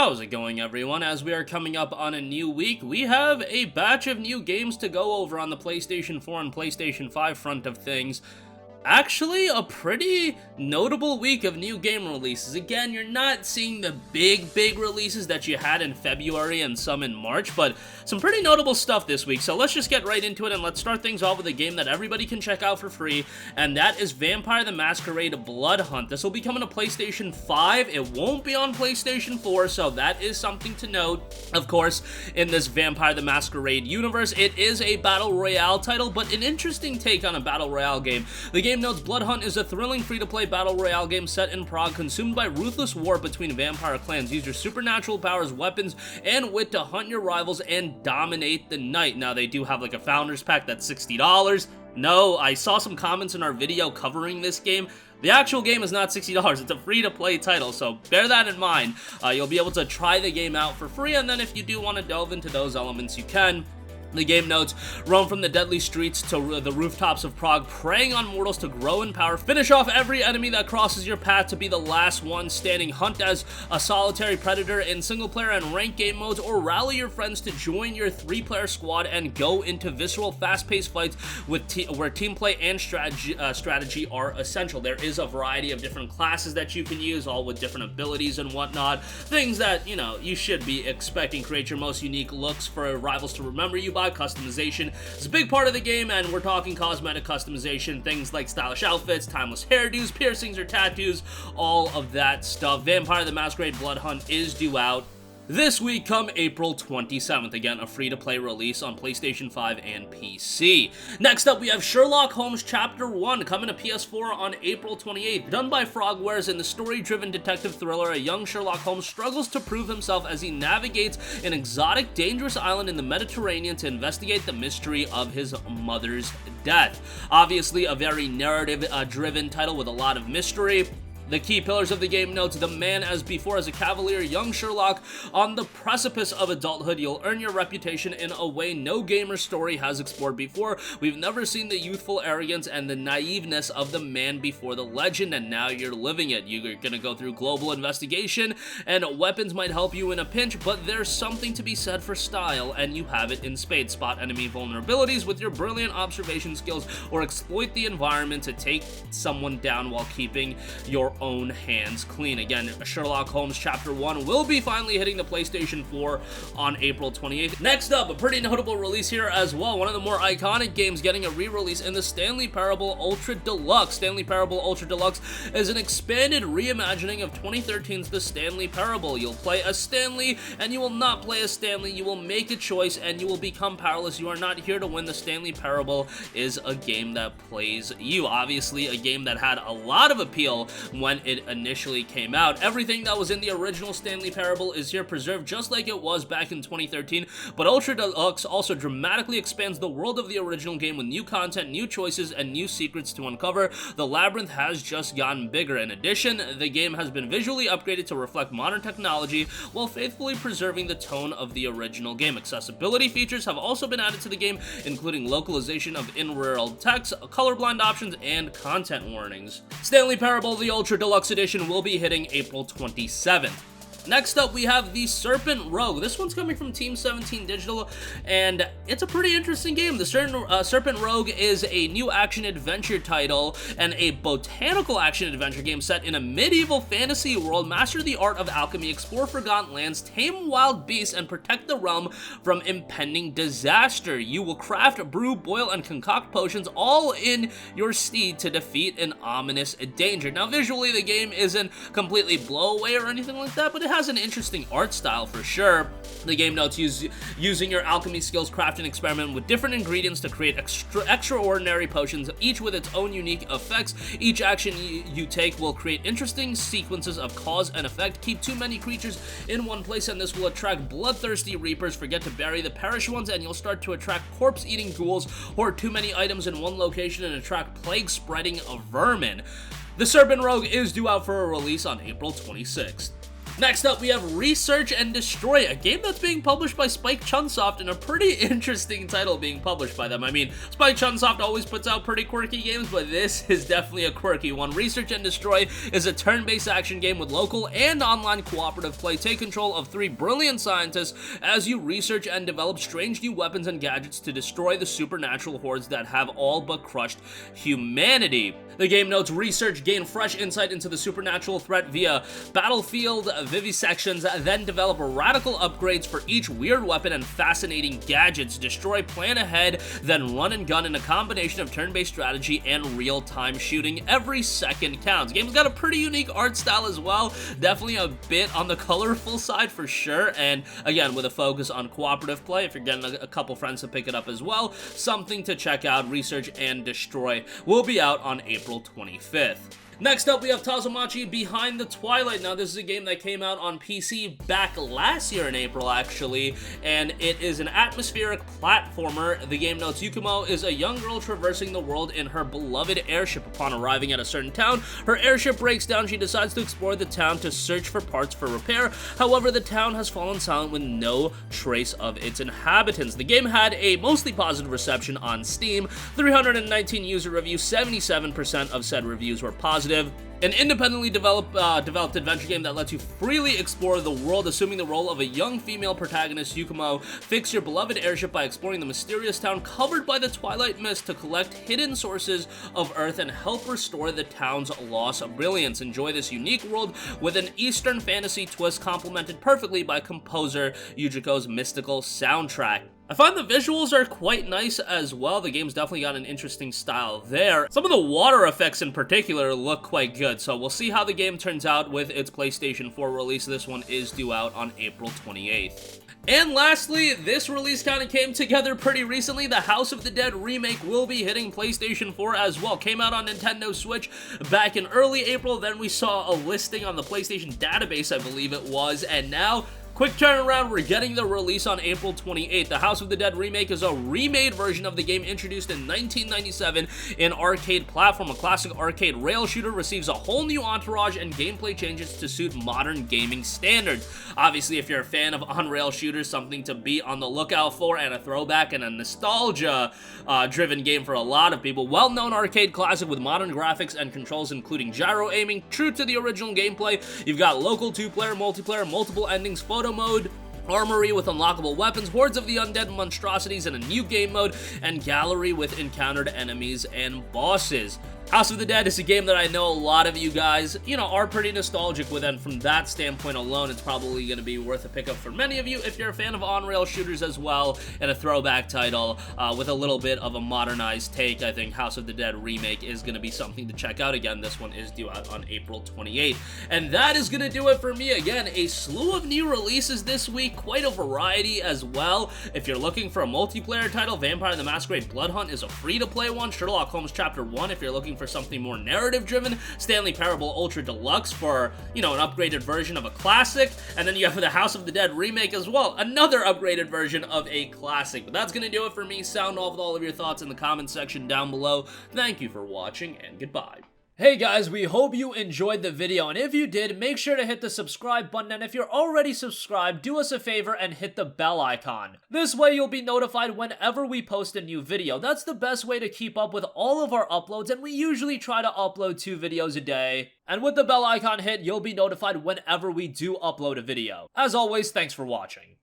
How's it going, everyone? As we are coming up on a new week, we have a batch of new games to go over on the PlayStation 4 and PlayStation 5 front of things. Actually, a pretty notable week of new game releases. Again, you're not seeing the big releases that you had in February and some in March, but some pretty notable stuff this week. So let's just get right into it, and let's start things off with a game that everybody can check out for free, and that is Vampire the Masquerade Bloodhunt. This will be coming to PlayStation 5. It won't be on PlayStation 4, so that is something to note. Of course, in this Vampire the Masquerade universe, it is a Battle Royale title, but an interesting take on a Battle Royale game. The game notes Bloodhunt is a thrilling free-to-play Battle Royale game set in Prague, consumed by ruthless war between vampire clans. Use your supernatural powers, weapons, and wit to hunt your rivals and dominate the night. Now, they do have like a Founders Pack that's $60. No, I saw some comments in our video covering this game. The actual game is not $60, it's a free-to-play title, so bear that in mind. You'll be able to try the game out for free, and then if you do want to delve into those elements, you can. The game notes, roam from the deadly streets to the rooftops of Prague, preying on mortals to grow in power, finish off every enemy that crosses your path to be the last one standing, hunt as a solitary predator in single-player and ranked game modes, or rally your friends to join your 3-player squad and go into visceral, fast-paced fights with where team play and strategy are essential. There is a variety of different classes that you can use, all with different abilities and whatnot, things that, you know, you should be expecting. Create your most unique looks for rivals to remember you by. Customization is a big part of the game, and we're talking cosmetic customization, things like stylish outfits, timeless hairdos, piercings or tattoos, all of that stuff. Vampire the Masquerade Bloodhunt is due out this week come April 27th. Again, a free-to-play release on PlayStation 5 and PC. Next up, we have Sherlock Holmes Chapter 1 coming to PS4 on April 28th. Done by Frogwares, in the story-driven detective thriller, a young Sherlock Holmes struggles to prove himself as he navigates an exotic, dangerous island in the Mediterranean to investigate the mystery of his mother's death. Obviously, a very narrative-driven title with a lot of mystery. The key pillars of the game notes, the man as before as a cavalier, young Sherlock on the precipice of adulthood. You'll earn your reputation in a way no gamer story has explored before. We've never seen the youthful arrogance and the naiveness of the man before the legend, and now you're living it. You're gonna go through global investigation, and weapons might help you in a pinch, but there's something to be said for style, and you have it in spades. Spot enemy vulnerabilities with your brilliant observation skills, or exploit the environment to take someone down while keeping your own hands clean. Again, Sherlock Holmes Chapter 1 will be finally hitting the PlayStation 4 on April 28th. Next up, a pretty notable release here as well. One of the more iconic games getting a re-release in the Stanley Parable Ultra Deluxe. Stanley Parable Ultra Deluxe is an expanded reimagining of 2013's The Stanley Parable. You'll play as Stanley, and you will not play as Stanley. You will make a choice, and you will become powerless. You are not here to win. The Stanley Parable is a game that plays you. Obviously, a game that had a lot of appeal when it initially came out. Everything that was in the original Stanley Parable is here preserved just like it was back in 2013, but Ultra Deluxe also dramatically expands the world of the original game with new content, new choices, and new secrets to uncover. The labyrinth has just gotten bigger. In addition, the game has been visually upgraded to reflect modern technology while faithfully preserving the tone of the original game. Accessibility features have also been added to the game, including localization of in-world text, colorblind options, and content warnings. Stanley Parable, the Ultra Deluxe Edition, will be hitting April 27th. Next up, we have the Serpent Rogue. This one's coming from Team 17 Digital, and it's a pretty interesting game. The Serpent Rogue is a new action-adventure title and a botanical action-adventure game set in a medieval fantasy world. Master the art of alchemy, explore forgotten lands, tame wild beasts, and protect the realm from impending disaster. You will craft, brew, boil, and concoct potions, all in your steed to defeat an ominous danger. Now, visually, the game isn't completely blow away or anything like that, but it has an interesting art style for sure. The game notes, using your alchemy skills, craft and experiment with different ingredients to create extraordinary potions, each with its own unique effects. Each action you take will create interesting sequences of cause and effect. Keep too many creatures in one place, and this will attract bloodthirsty reapers. Forget to bury the perished ones, and you'll start to attract corpse-eating ghouls. Hoard too many items in one location and attract plague-spreading vermin. The Serpent Rogue is due out for a release on April 26th. Next up, we have Research and Destroy, a game that's being published by Spike Chunsoft, and a pretty interesting title being published by them. I mean, Spike Chunsoft always puts out pretty quirky games, but this is definitely a quirky one. Research and Destroy is a turn-based action game with local and online cooperative play. Take control of 3 brilliant scientists as you research and develop strange new weapons and gadgets to destroy the supernatural hordes that have all but crushed humanity. The game notes research gain fresh insight into the supernatural threat via battlefield vivisections, then develop radical upgrades for each weird weapon and fascinating gadgets. Destroy, plan ahead, then run and gun in a combination of turn-based strategy and real-time shooting. Every second counts. Game's got a pretty unique art style as well, definitely a bit on the colorful side for sure, and again, with a focus on cooperative play. If you're getting a couple friends to pick it up as well, something to check out. Research and Destroy will be out on April 25th. Next up, we have TASOMACHI Behind the Twilight. Now, this is a game that came out on PC back last year in April, actually, and it is an atmospheric platformer. The game notes Yukumo is a young girl traversing the world in her beloved airship. Upon arriving at a certain town, her airship breaks down. She decides to explore the town to search for parts for repair. However, the town has fallen silent with no trace of its inhabitants. The game had a mostly positive reception on Steam. 319 user reviews, 77% of said reviews were positive. An independently developed adventure game that lets you freely explore the world, assuming the role of a young female protagonist, Yukumo. Fix your beloved airship by exploring the mysterious town covered by the Twilight mist to collect hidden sources of Earth and help restore the town's lost brilliance. Enjoy this unique world with an Eastern fantasy twist complemented perfectly by composer Yujiko's mystical soundtrack. I find the visuals are quite nice as well. The game's definitely got an interesting style there. Some of the water effects in particular look quite good, so we'll see how the game turns out with its PlayStation 4 release. This one is due out on April 28th. And lastly, this release kind of came together pretty recently. The House of the Dead remake will be hitting PlayStation 4 as well. Came out on Nintendo Switch back in early April, then we saw a listing on the PlayStation database, I believe it was, and now quick turnaround, we're getting the release on April 28th. The House of the Dead remake is a remade version of the game introduced in 1997 in arcade platform. A classic arcade rail shooter receives a whole new entourage and gameplay changes to suit modern gaming standards. Obviously, if you're a fan of on-rail shooters, something to be on the lookout for, and a throwback and a nostalgia-driven game for a lot of people. Well-known arcade classic with modern graphics and controls, including gyro aiming, true to the original gameplay. You've got local 2-player, multiplayer, multiple endings, photo mode, armory with unlockable weapons, hordes of the undead monstrosities in a new game mode, and gallery with encountered enemies and bosses. House of the Dead is a game that I know a lot of you guys, are pretty nostalgic with, and from that standpoint alone, it's probably going to be worth a pickup for many of you if you're a fan of on-rail shooters as well, and a throwback title with a little bit of a modernized take. I think House of the Dead Remake is going to be something to check out. Again, this one is due out on April 28th. And that is going to do it for me. Again, a slew of new releases this week, quite a variety as well. If you're looking for a multiplayer title, Vampire the Masquerade Bloodhunt is a free-to-play one. Sherlock Holmes Chapter 1 if you're looking for something more narrative-driven. Stanley Parable Ultra Deluxe for, an upgraded version of a classic. And then you have the House of the Dead remake as well, another upgraded version of a classic. But that's going to do it for me. Sound off with all of your thoughts in the comments section down below. Thank you for watching, and goodbye. Hey guys, we hope you enjoyed the video, and if you did, make sure to hit the subscribe button, and if you're already subscribed, do us a favor and hit the bell icon. This way you'll be notified whenever we post a new video. That's the best way to keep up with all of our uploads, and we usually try to upload 2 videos a day. And with the bell icon hit, you'll be notified whenever we do upload a video. As always, thanks for watching.